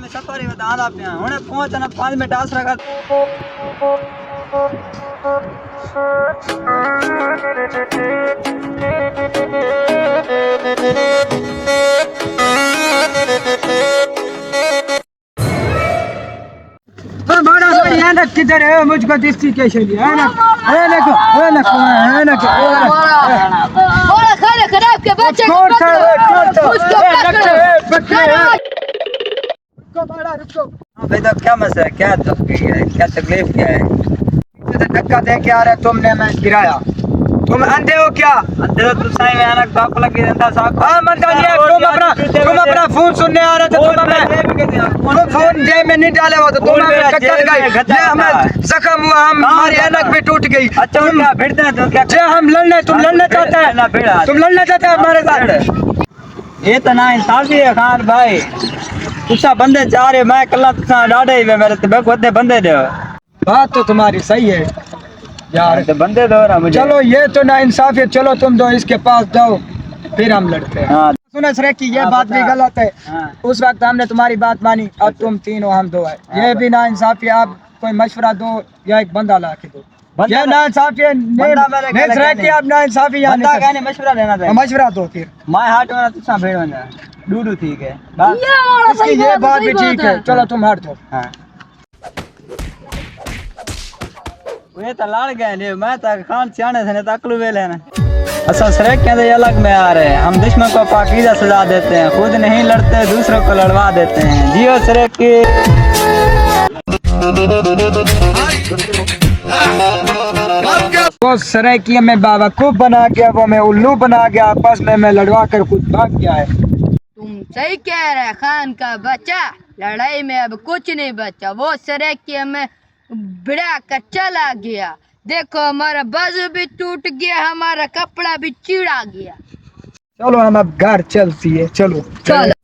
सफर बता पिया हुने पहुंचना 5 मिनट आसरा कर बड़ा बढ़िया ना किधर है मुझको दिखती कैसे है ना है ना बोला खाना खराब के बच्चे को रुको भाई तो क्या मसला है क्या तकलीफ क्या है धक्का दे के आ रहे तुमने मैं गिराया तुम अंधे हो क्या अंदर तो साईं में आना बाप लगी रहता साहब हाँ मंदालिया तुम अपना फोन सुनने आ रहे थे तुम फोन जेब में नहीं डाले हो तो तुम हमें टक्कर गए ये हमें जख्म हुआ हमारी ऐनक भी टूट गई अच्छा क्या भिड़ते हैं तो क्या जे हम लड़ने तुम लड़ना चाहते हैं ना भिड़ा तुम लड़ना चाहते हैं हमारे साथ ये तो ना इंसाफी है खान भाई तुसा बंदे जा रहे मैं कल्ला तुसा डाडे ही मेरे ते बंदे बंदे दे बात तो तुम्हारी सही है यार तो बंदे दो ना मुझे चलो ये तो ना इंसाफ है चलो तुम दो इसके पास जाओ फिर हम लड़ते हैं हाँ सुनो सर कि ये बात भी गलत है उस वक्त हमने तुम्हारी बात मानी अब तुम तीनों हम दो है ये भी ना इंसाफ है आप कोई मशवरा दो या एक बंदा ला के दो ये ना इंसाफ है अब ना इंसाफ है कहने मशवरा देना था मशवरा दो फिर माय हार्ट में तुसा भेड़ बना डूडू ठीक है ये बात भी ठीक है चलो तुम हट दो हाँ ये तो लड़ गए ने मैं तो खान सियाने से ने तकलू वेले ना असल सरेक के अलग में आ रहे हैं हम दुश्मन को पाकीज़ा सजा देते हैं खुद नहीं लड़ते दूसरों को लड़वा देते हैं जियो सरेक की वो सरायकी में बेवकूफ बना गया वो मैं उल्लू बना गया आपस में मैं लड़वा कर खुद भाग गया है तुम सही कह रहे खान का बच्चा लड़ाई में अब कुछ नहीं बचा वो सरेकी में भिड़ा कर चला गया देखो हमारा बाजू भी टूट गया हमारा कपड़ा भी चिड़ा गया चलो हम अब घर चलती है चलो चलो